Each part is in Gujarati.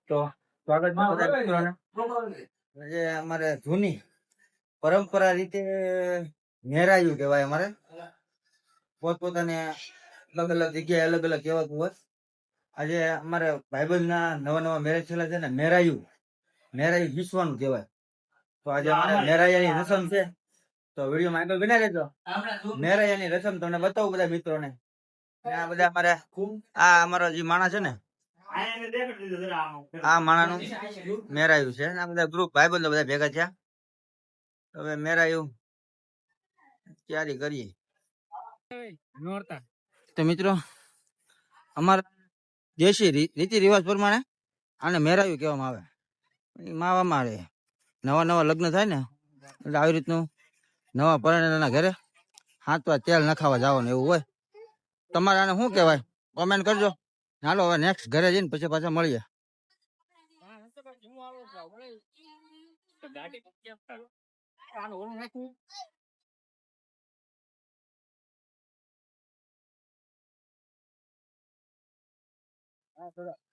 તો સ્વાગત છે બધા મિત્રોને. જે અમારે જૂની પરંપરા રીતે મેરાયું કહેવાય. અમારે પોતપોતાને અલગ અલગ જગ્યાએ અલગ અલગ કહેવાતું હોય. આજે અમારે ભાઈબંધના નવા નવા મેરેજ થયેલા છે ને મેરાયું વિસવાનું કહેવાય. તો આજે અમારે મેરાયાની રસમ છે. તો વિડીયોમાં આગળ બના રહેજો. મેરાયાની રસમ તમને બતાવું બધા મિત્રોને. આ બધા અમારે આ અમારો જે માણસ છે ને આ માણાનું મેરાયું છે. આ બધા ગ્રુપ ભાઈબંધો બધા ભેગા થયા. હવે મેરાયું તૈયારી કરીએ. તો મિત્રો અમારા દેશી રીતિ રિવાજ પ્રમાણે આને મેરાયું કહેવામાં આવે. માવામાં આવે નવા નવા લગ્ન થાય ને એટલે આવી રીતનું નવા પરણેલાના ઘરે હાથવા તેલ નખાવા જવાનું એવું હોય. તમારે આને શું કહેવાય કોમેન્ટ કરજો. હાલો હવે નેક્સ્ટ ઘરે જઈને પછી પાછા મળીએ.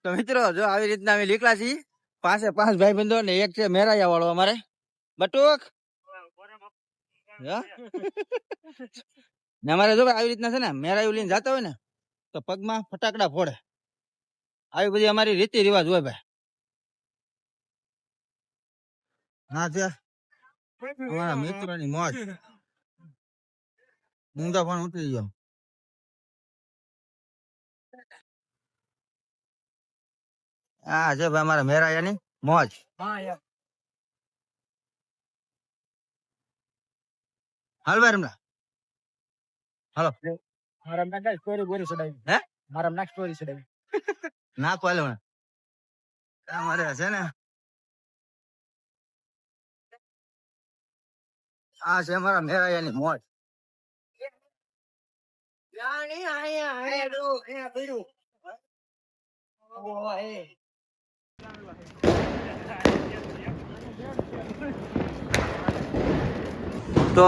તો મિત્રો જો આવી રીતના અમે લીકલા છીએ. પાસે 5 ભાઈબંધો ને એક છે મેરાયા વાળો અમારે બટુક. ને અમારે જો આવી રીતના છે ને મેરાયું લઈને જતા હોય ને તો પગમાં ફટાકડા ફોડે. આવી બધી અમારી રીતિ રિવાજ હોય ભાઈ. હા છે અમારા મિત્રોની મોજ. હું તો પણ ઉતરી ગયો. હા છે ભાઈ અમારા મેરાયાની મોજ. હાલ ભાઈ રમલા હાલો. મારા નાખ સ્ટોરી બોરી ચડાવી. હે મારા નાખ સ્ટોરી ચડાવી નાખો હાલો. અમારે છે ને આ છે અમારા મેરાયાની મોજ. તો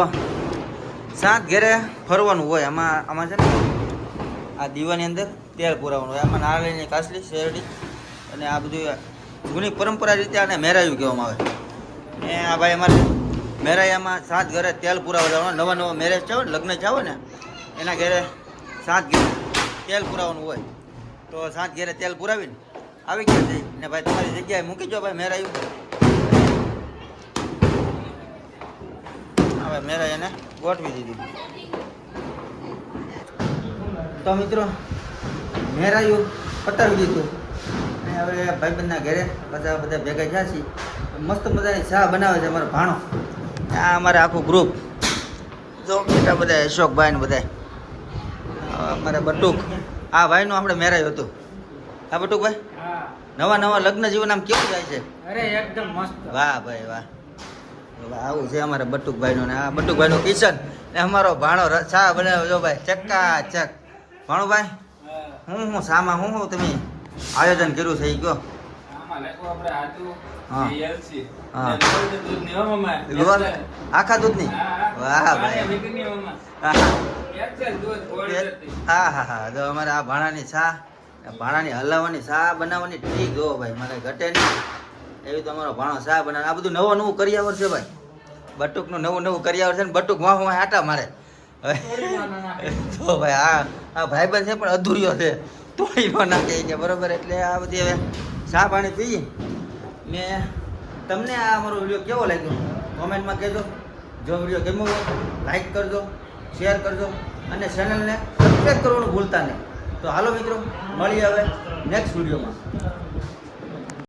સાત ઘેરે ફરવાનું હોય. આમાં છે ને આ દીવાની અંદર તેલ પુરાવાનું હોય. આમાં નાળીની કાસલી શેરડી અને આ બધું જૂની પરંપરા રીતે આને મેરાયું કહેવામાં આવે. ને આ ભાઈ અમારે મેરાયામાં સાત ઘરે તેલ પુરાવા જવાનું. નવા નવા મેરેજ છે ને લગ્ન છે ને એના ઘરે સાત ઘેરે તેલ પુરાવાનું હોય. તો સાત ઘેરે તેલ પુરાવીને આવી ગયા જઈ ને ભાઈ તમારી જગ્યાએ મૂકી જો ભાઈ મેરાયું. હવે મેરાયાને ગોઠવી દીધું. તો મિત્રો મેરાયું પતાવી દીધું. અને હવે ભાઈબંધના ઘરે બધા ભેગા થયા છીએ. મસ્ત મજાની ચા બનાવે છે અમારો ભાણો. આ અમારે આખું ગ્રુપ જો બેટા બધા અશોકભાઈ ને બધા. અમારે બટુક આ ભાઈનું આપણે મેરાયું હતું. હા બટુકભાઈ નવા નવા લગ્ન જીવન આમ કેવું જાય છે? અરે એકદમ મસ્ત. વાહ ભાઈ વાહ. આવું છે અમારે બટુકભાઈનું. ને આ બટુકભાઈનું કિચન ને અમારો ભાણો ચા બનાવ્યો જો ભાઈ ચક્કા ચક. ભાણુભાઈ હું શામાં હું તમે આયોજન કર્યું છે એ કહો. આખા દૂધની વાહ ભાઈ. હા હા હા જો અમારે આ ભાણાની ચા ભાણાની હલાવવાની ચા બનાવવાની ઠીક જો ભાઈ મારે ઘટે નહીં એવી તો અમારો ભાણો ચા બનાવે. આ બધું નવું નવું કરિયાવર છે ભાઈ. બટુકનું નવું નવું કરિયાવર છે ને બટુક વાહ આટા મારે. તો ભાઈ આ ભાઈબંધ છે પણ અધૂરિયો છે તોડી ન નાખે કે બરોબર. એટલે આ બધી હવે ચા પાણી પીએ. ને તમને આ અમારો વિડીયો કેવો લાગ્યો કોમેન્ટમાં કહેજો. જો વિડીયો ગમ્યો હોય લાઈક કરજો, શેર કરજો અને ચેનલને સબસ્ક્રાઈબ કરવાનું ભૂલતા નહીં. તો હાલો મિત્રો મળીએ હવે નેક્સ્ટ વિડીયોમાં.